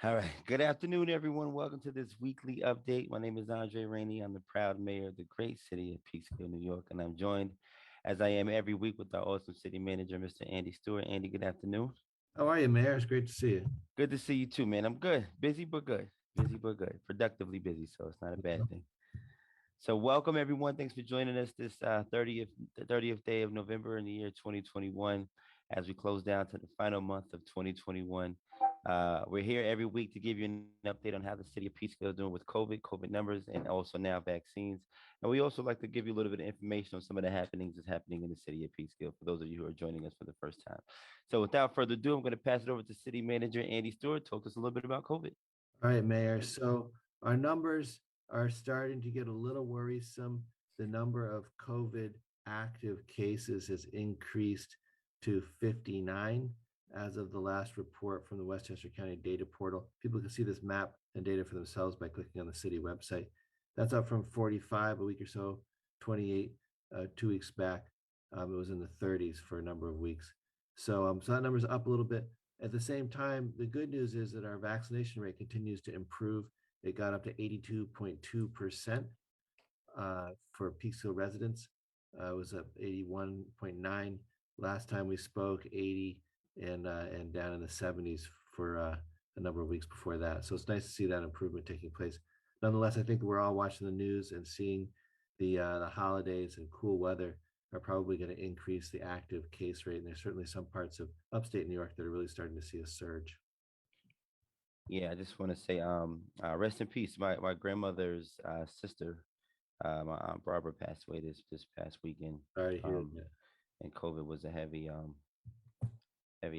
All right. Good afternoon, everyone. Welcome to this weekly update. My name is Rainey. I'm the proud mayor of the great city of Peekskill, New York, and I'm joined, as I am every week, with our awesome city manager, Mr. Andy Stewart. Andy, good afternoon. How are you, Mayor? It's great to see you. Good to see you too, man. I'm good. Busy but good. Busy but good. Productively busy, so it's not a bad thing. So, welcome everyone. Thanks for joining us this 30th day of November in the year 2021, as we close down to the final month of 2021. We're here every week to give you an update on how the city of Peekskill is doing with COVID numbers, and also now vaccines. And we also like to give you a little bit of information on some of the happenings that's happening in the city of Peekskill for those of you who are joining us for the first time. So, without further ado, I'm going to pass it over to City Manager Andy Stewart. Talk to us a little bit about COVID. All right, Mayor. So our numbers are starting to get a little worrisome. The number of COVID active cases has increased to 59 as of the last report from the Westchester County Data Portal. People can see this map and data for themselves by clicking on the city website. That's up from 45 a week or so, 28 2 weeks back. It was in the 30s for a number of weeks. So that number's up a little bit. At the same time, the good news is that our vaccination rate continues to improve. It got up to 82.2% for Peekskill residents. It was up 81.9 last time we spoke, 80 and down in the 70s for a number of weeks before that. So it's nice to see that improvement taking place. Nonetheless, I think we're all watching the news and seeing the holidays and cool weather are probably going to increase the active case rate. And there's certainly some parts of upstate New York that are really starting to see a surge. Yeah, I just want to say, rest in peace. My grandmother's sister, my aunt Barbara, passed away this past weekend. Sorry to hear Um, that. and COVID was a heavy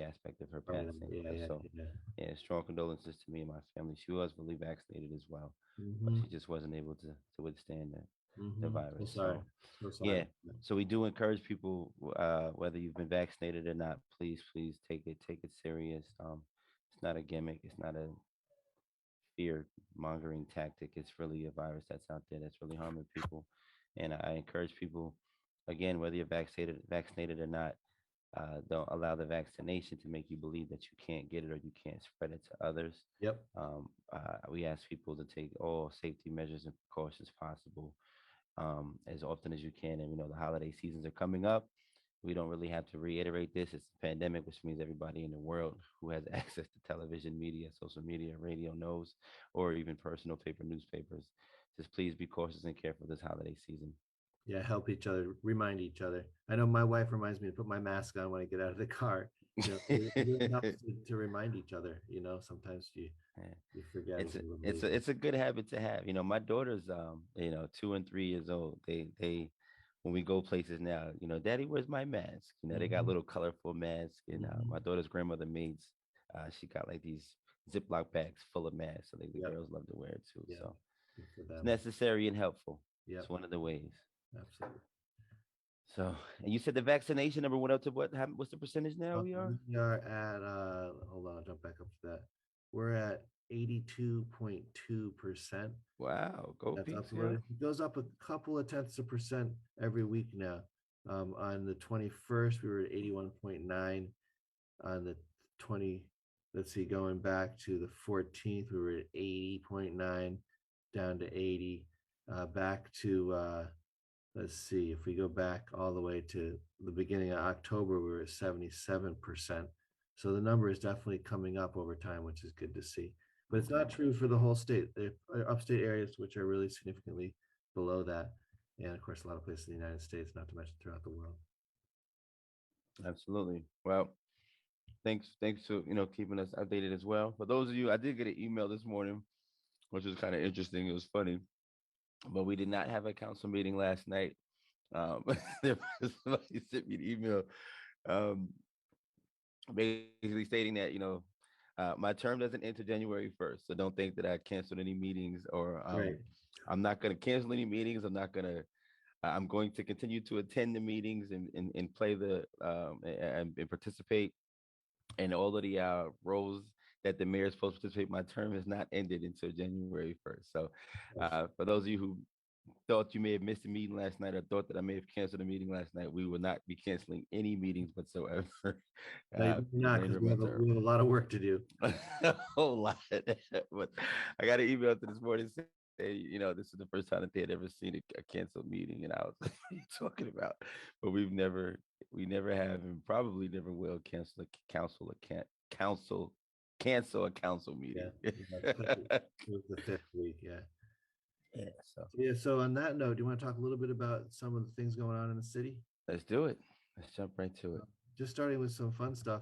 aspect of her Oh, passing. yeah, yeah, So, yeah. yeah, strong condolences to me and my family. She was fully vaccinated as well, but Mm-hmm. she just wasn't able to withstand the Mm-hmm. So virus. sorry. So, So sorry. yeah. So we do encourage people, whether you've been vaccinated or not, please take it serious. It's not a gimmick. It's not a fear mongering tactic. It's really a virus that's out there that's really harming people. And I encourage people, again, whether you're vaccinated or not, don't allow the vaccination to make you believe that you can't get it or you can't spread it to others. Yep. We ask people to take all safety measures and precautions possible, as often as you can. And the holiday seasons are coming up. We don't really have to reiterate this. It's a pandemic, which means everybody in the world who has access to television, media, social media, radio knows, or even personal paper newspapers. Just please be cautious and careful this holiday season. Yeah. Help each other. Remind each other. I know my wife reminds me to put my mask on when I get out of the car. It helps to remind each other. Sometimes Yeah. you forget It's as a you live it's a later. it's a good habit to have. My daughters 2 and 3 years old. They when we go places now, Daddy, where's my mask? They got Mm-hmm. little colorful masks, and Mm-hmm. my daughter's grandmother made she got like these Ziploc bags full of masks, so the Yep. girls love to wear it too. Yep. So Good for it's them. necessary and helpful. It's Yep. one of the ways. Absolutely. So, and you said the vaccination number went up to what? What's the percentage now we are? We are at hold on, I'll jump back up to that. We're at 82.2%. Wow, go That's up peeps, a little. yo. It goes up a couple of tenths of percent every week now. On the 21st, we were at 81.9. On the 20, let's see, going back to the 14th, we were at 80.9, down to 80. Back to let's see, if we go back all the way to the beginning of October, we were at 77%. So the number is definitely coming up over time, which is good to see. But it's not Okay, true for the whole state. There are upstate areas which are really significantly below that. And of course, a lot of places in the United States, not to mention throughout the world. absolutely. Well, thanks to keeping us updated as well. For those of you, I did get an email this morning, which was kind of interesting. It was funny, but we did not have a council meeting last night. Somebody sent me an email, um, basically stating that my term doesn't enter January 1st, so don't think that I canceled any meetings or Right. I'm not going to cancel any meetings. I'm going to continue to attend the meetings and play and participate in all of the roles that the mayor is supposed to participate. My term has not ended until January 1st. So, Yes. for those of you who thought you may have missed a meeting last night or thought that I may have canceled a meeting last night, we will not be canceling any meetings whatsoever. No, you're The not, remainder because of my we term. have a lot of work to do. A whole lot. But I got an email to this morning saying, this is the first time that they had ever seen a canceled meeting. And I was like, what are you talking about? But we never have and probably never will cancel a council Yeah, meeting. yeah, especially with the fifth week. Yeah. Yeah, so Yeah. So on that note, do you want to talk a little bit about some of the things going on in the city? let's do it. Let's jump right to it. Just starting with some fun stuff.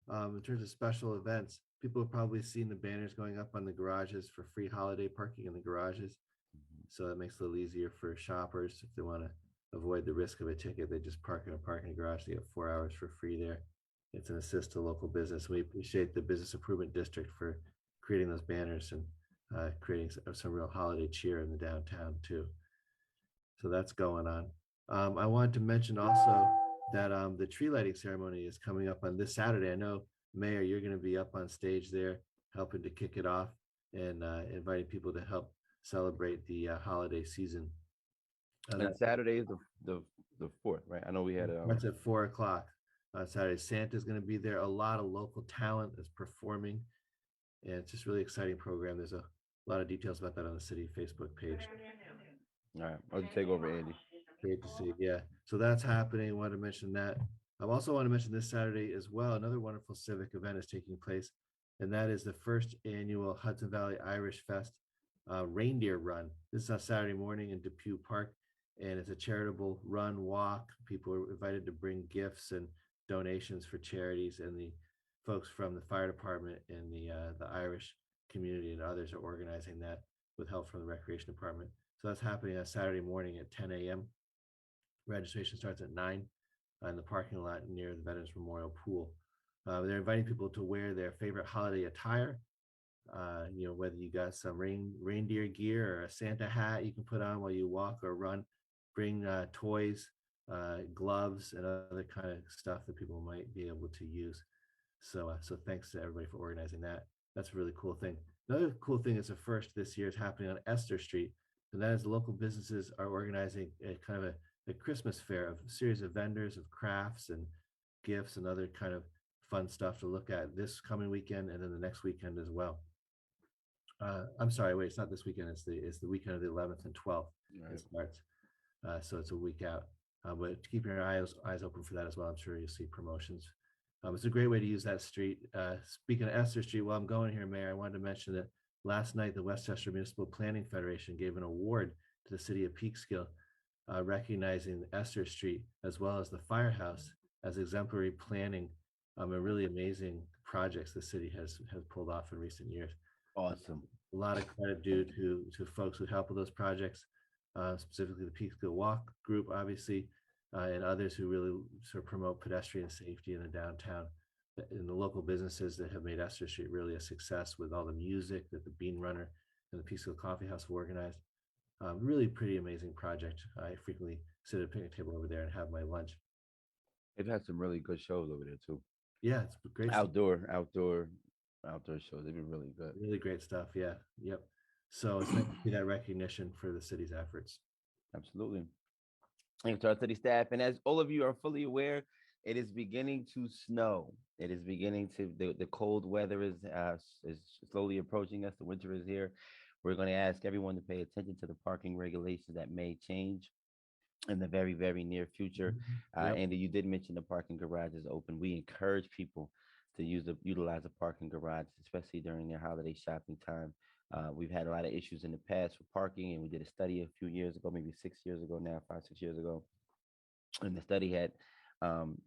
In terms of special events, people have probably seen the banners going up on the garages for free holiday parking in the garages. Mhm. So that makes it a little easier for shoppers if they want to avoid the risk of a ticket. They just park in a parking garage. They get 4 hours for free there. It's an assist to local business. We appreciate the Business Improvement District for creating those banners and creating some real holiday cheer in the downtown too. So that's going on. I wanted to mention also that the tree lighting ceremony is coming up on this Saturday. I know, Mayor, you're going to be up on stage there helping to kick it off and inviting people to help celebrate the holiday season. And That Saturday is the fourth, right? I know we had starts at 4 o'clock on Saturday. Santa's going to be there. A lot of local talent is performing, and it's just really exciting program. There's a lot of details about that on the city Facebook page. all right. I'll take over, Andy. Great to see. Yeah. So that's happening. I wanted to mention that. I also want to mention this Saturday as well. Another wonderful civic event is taking place, and that is the first annual Hudson Valley Irish Fest Reindeer Run. This is on Saturday morning in Depew Park, and it's a charitable run walk. People are invited to bring gifts and donations for charities, and the folks from the fire department and the Irish community and others are organizing that with help from the recreation department. So that's happening on Saturday morning at 10 a.m. Registration starts at 9 in the parking lot near the Veterans Memorial Pool. They're inviting people to wear their favorite holiday attire. Whether you got some reindeer gear or a Santa hat you can put on while you walk or run. Bring toys, gloves, and other kind of stuff that people might be able to use. So thanks to everybody for organizing that. That's a really cool thing. Another cool thing is the first this year is happening on Esther Street, and that is local businesses are organizing a kind of a Christmas fair of a series of vendors of crafts and gifts and other kind of fun stuff to look at this coming weekend and then the next weekend as well. I'm sorry, wait, it's not this weekend. It's the weekend of the 11th and 12th. Right. It starts, so it's a week out. But keep your eyes open for that as well. I'm sure you'll see promotions. It's a great way to use that street. Speaking of Esther Street, while I'm going here, Mayor, I wanted to mention that last night the Westchester Municipal Planning Federation gave an award to the city of Peekskill, recognizing Esther Street as well as the firehouse as exemplary planning and really amazing projects the city has pulled off in recent years. Awesome. A lot of credit due to folks who helped with those projects, specifically the Peekskill Walk group, obviously, and others who really sort of promote pedestrian safety in the downtown, and the local businesses that have made Esther Street really a success with all the music that the Bean Runner and the Peekskill Coffee House have organized. Really pretty amazing project. I frequently sit at a picnic table over there and have my lunch. They've had some really good shows over there too. Yeah, it's great. Outdoor shows. They've been really good. Really great stuff. Yeah. Yep. So it's nice to see that recognition for the city's efforts. Absolutely. Thanks to our city staff. And as all of you are fully aware, it is beginning to snow. It is beginning to the cold weather is slowly approaching us. The winter is here. We're going to ask everyone to pay attention to the parking regulations that may change in the very, very near future. Yep. Andy, you did mention the parking garage is open. We encourage people to utilize the parking garage, especially during their holiday shopping time. We've had a lot of issues in the past with parking, and we did a study a few years ago, maybe 6 years ago now, 5, 6 years ago, and the study had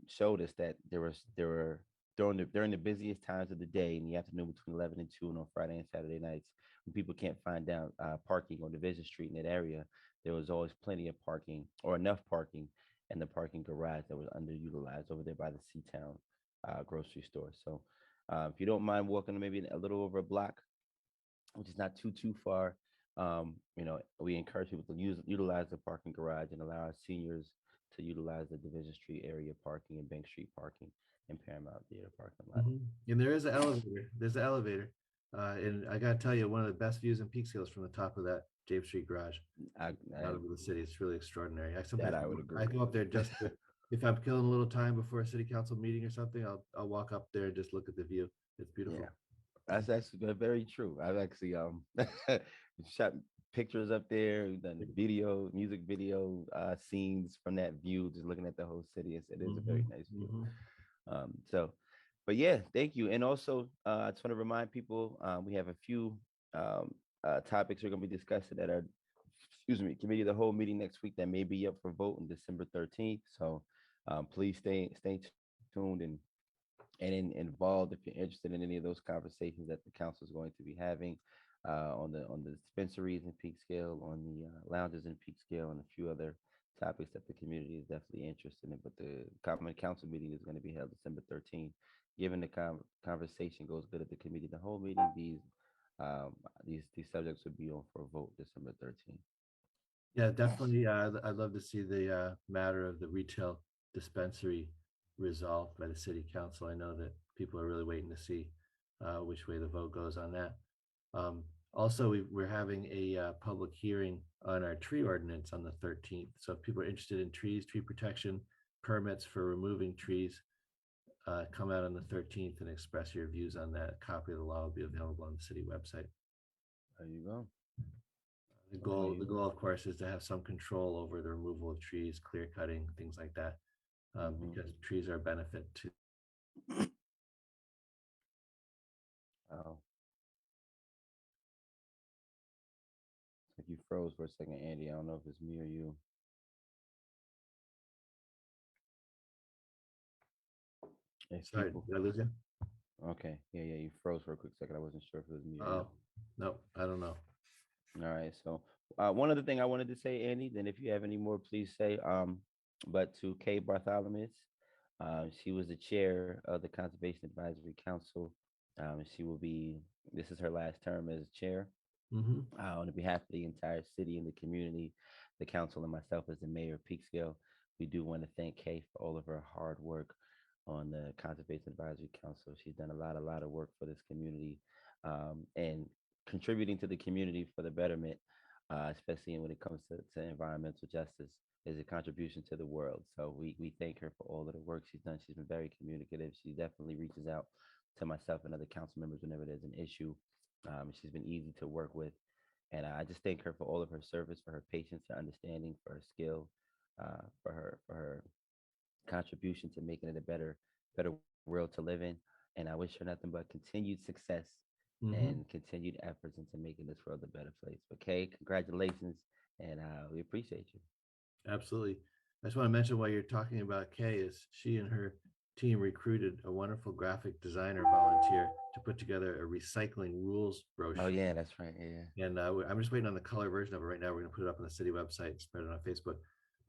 showed us that there were during the busiest times of the day in the afternoon between 11 and 2 and on Friday and Saturday nights when people can't find down parking on Division Street in that area, there was always plenty of parking or enough parking in the parking garage that was underutilized over there by the Seatown grocery store. So if you don't mind walking maybe a little over a block, which is not too far, we encourage people to utilize the parking garage and allow our seniors to utilize the Division Street area parking and Bank Street parking and Paramount Theater parking lot. And there is an elevator. There's an elevator. And I gotta tell you, one of the best views in Peekskill is from the top of that James Street garage I, out I over the city. It's really extraordinary. I that sometimes I would I agree. go up there just to, if I'm killing a little time before a city council meeting or something, I'll walk up there and just look at the view. It's Yeah, beautiful. that's actually very true. I've actually shot pictures up there, done video, music video scenes from that view, just looking at the whole city. It is a Hmm. very nice view. Hmm. So, but yeah, thank you. And also, I just want to remind people we have a few um, topics we're going to be discussing that are, excuse me, committee of the whole meeting next week that may be up for vote on December 13th. So please stay tuned and involved if you're interested in any of those conversations that the council is going to be having on the dispensaries in Peekskill, on the lounges in Peekskill, and a few other topics that the community is definitely interested in. But the common council meeting is going to be held December 13th. Given the conversation goes good at the committee, the whole meeting, um, these subjects will be on for a vote December 13th. Yeah, definitely. I'd love to see the matter of the retail dispensary resolved by the city council. I know that people are really waiting to see which way the vote goes on that. Um, Also, we're having a public hearing on our tree ordinance on the 13th. So if people are interested in trees, tree protection, permits for removing trees, come out on the 13th and express your views on that. A copy of the law will be available on the city website. There you go. The There goal, you the go. goal, of course, is to have some control over the removal of trees, clear cutting, things like that, Hmm. because trees are a benefit to. Oh, like you froze for a second, Andy. I don't know if it's me or you. If Sorry, people did I lose you? Okay. Yeah, yeah. You froze for a quick second. I wasn't sure if it was me or you. Oh, no, I don't know. All right. So, one other thing I wanted to say, Andy, then if you have any more, please say. But to Kay Bartholomew, she was the chair of the Conservation Advisory Council. She will be. This is her last term as chair. Hmm. On behalf of the entire city and the community, the council, and myself as the mayor of Peekskill, we do want to thank Kay for all of her hard work on the Conservation Advisory Council. She's done a lot of work for this community and contributing to the community for the betterment, especially when it comes to environmental justice, is a contribution to the world. So we thank her for all of the work she's done. She's been very communicative. She definitely reaches out to myself and other council members whenever there's an issue. She's been easy to work with, and I just thank her for all of her service, for her patience, her understanding, for her skill, for her contribution to making it a better world to live in. And I wish her nothing but continued success Hmm. and continued efforts into making this world a better place. But Kay, congratulations, and we appreciate you. Absolutely. I just want to mention while you're talking about Kay is she and her team recruited a wonderful graphic designer volunteer to put together a recycling rules Oh brochure. yeah, that's right. Yeah. And I'm just waiting on the color version of it right now. We're going to put it up on the city website, spread it on Facebook.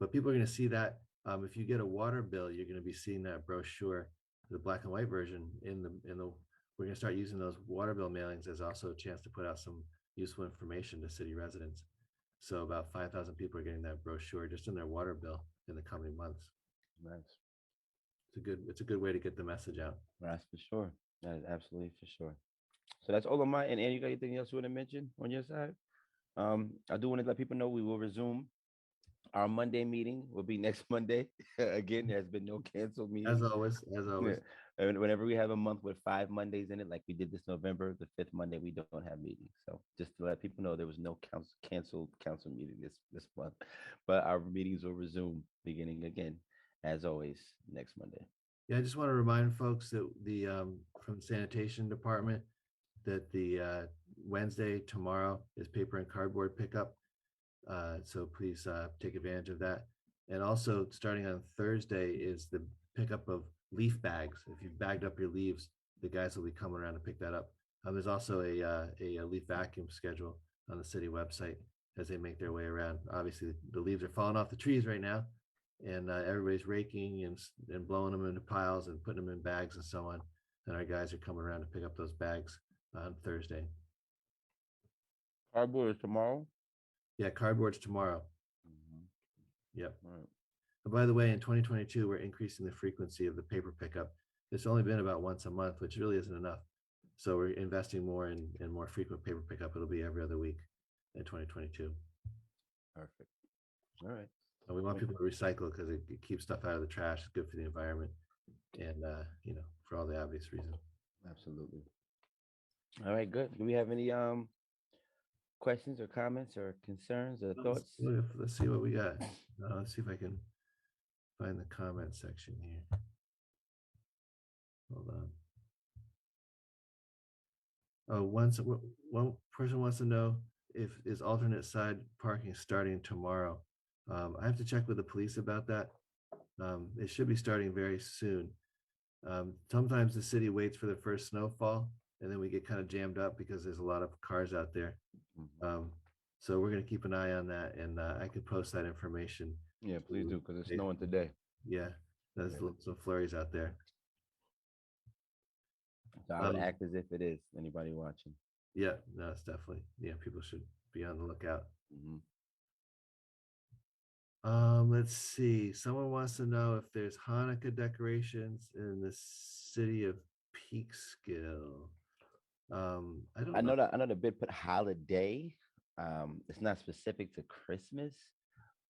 But people are going to see that. If you get a water bill, you're going to be seeing that brochure, the black and white version in the. We're going to start using those water bill mailings as also a chance to put out some useful information to city residents. So about 5,000 people are getting that brochure just in their water bill in the coming months. Nice. It's a good way to get the message out. That's for sure. That is absolutely for sure. So that's all of my. And you got anything else you want to mention on your side? I do want to let people know we will resume our Monday meeting. Will be next Monday. Again, there's been no canceled As meetings. always, as Yeah. always. And whenever we have a month with 5 Mondays in it, like we did this November, the fifth Monday, we don't have meetings. So just to let people know, there was no canceled council meeting this month, but our meetings will resume beginning again, as always, next Monday. Yeah, I just want to remind folks that the from the sanitation department that the Wednesday tomorrow is paper and cardboard pickup. So please take advantage of that. And also starting on Thursday is the pickup of leaf bags. If you've bagged up your leaves, the guys will be coming around to pick that up. There's also a leaf vacuum schedule on the city website as they make their way around. Obviously, the leaves are falling off the trees right now, and everybody's raking and blowing them into piles and putting them in bags and so on. And our guys are coming around to pick up those bags on Thursday. Cardboard is tomorrow. Yeah, cardboard's tomorrow. Mhm. Yep. All right. And by the way, in 2022, we're increasing the frequency of the paper pickup. It's only been about once a month, which really isn't enough. So we're investing more in more frequent paper pickup. It'll be every other week in 2022. Perfect. All right. And we want people to recycle because it keeps stuff out of the trash. It's good for the environment, and for all the obvious reasons. Absolutely. All right, good. Do we have any questions or comments or concerns or thoughts? Let's see what we got. Let's see if I can find the comment section here. Hold on. One person wants to know if is alternate side parking starting tomorrow. I have to check with the police about that. It should be starting very soon. Sometimes the city waits for the first snowfall, and then we get kind of jammed up because there's a lot of cars out there. So we're going to keep an eye on that, and I could post that information. Yeah, please do, because it's snowing today. Yeah, there's some flurries out there. So I would act as if it is. Anybody watching? Yeah, no, it's definitely, people should be on the lookout. Let's see. Someone wants to know if there's Hanukkah decorations in the city of Peekskill. I know the bid put holiday. It's not specific to Christmas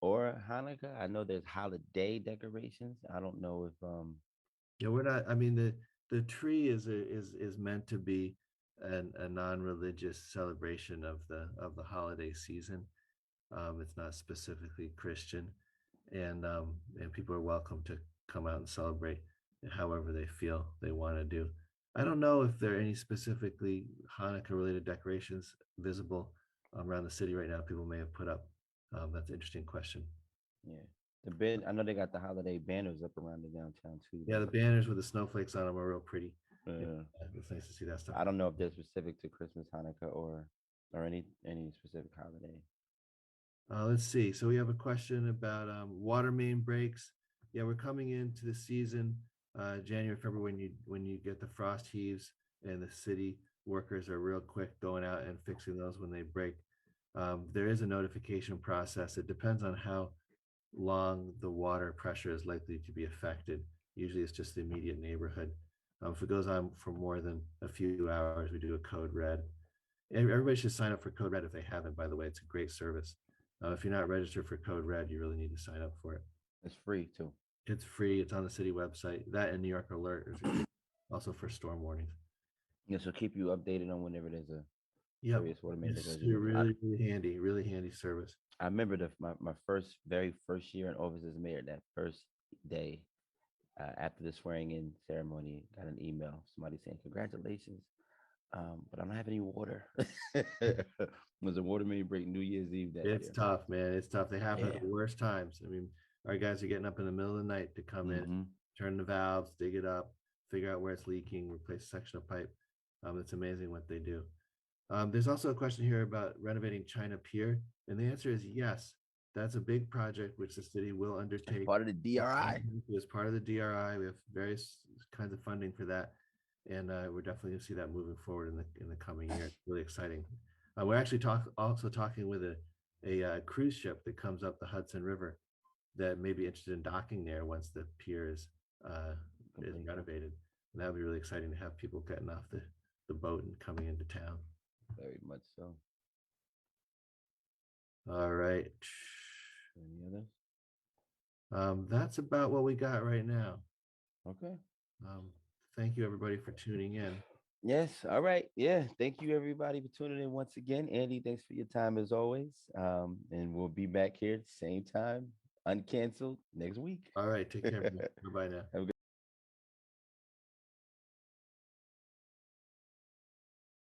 or Hanukkah. I know there's holiday decorations. I don't know if we're not. I mean, the tree is meant to be a non-religious celebration of the holiday season. It's not specifically Christian, and people are welcome to come out and celebrate however they feel they want to do. I don't know if there are any specifically Hanukkah-related decorations visible around the city right now. People may have put up. That's an interesting question. Yeah, the bid. I know they got the holiday banners up around the downtown too. Yeah, the banners with the snowflakes on them are real pretty. It's nice to see that stuff. I don't know if they're specific to Christmas, Hanukkah, or any specific holiday. Let's see. So we have a question about water main breaks. Yeah, we're coming into the season, January, February, when you get the frost heaves, and the city workers are real quick going out and fixing those when they break. There is a notification process. It depends on how long the water pressure is likely to be affected. Usually it's just the immediate neighborhood. If it goes on for more than a few hours, we do a code red. Everybody should sign up for code red if they haven't, by the way. It's a great service. If you're not registered for code red, you really need to sign up for it. It's free too. It's free. It's on the city website. That and New York Alert is also for storm warnings. Yeah, so keep you updated on whenever there's a serious water main diversion. Really handy service. I remember my very first year in office as mayor. That first day after the swearing in ceremony, got an email, somebody saying congratulations, but I don't have any water. It was a water main break New Year's Eve that year. It's tough, man. It's tough. They happen at the worst times. I mean, our guys are getting up in the middle of the night to come in, turn the valves, dig it up, figure out where it's leaking, replace a section of pipe. It's amazing what they do. There's also a question here about renovating China Pier, and the answer is yes. That's a big project which the city will undertake. As part of the DRI. As part of the DRI, we have various kinds of funding for that, and we're definitely going to see that moving forward in the coming year. It's really exciting. We're actually also talking with a cruise ship that comes up the Hudson River that may be interested in docking there once the pier is renovated. And that would be really exciting to have people getting off the boat and coming into town. Very much so. All right. Any others? That's about what we got right now. Okay. Thank you everybody for tuning in. Yes. All right. Yeah. Thank you everybody for tuning in once again. Andy, thanks for your time as always. And we'll be back here at the same time, uncanceled, next week. All right. Take care. Bye now. Have a good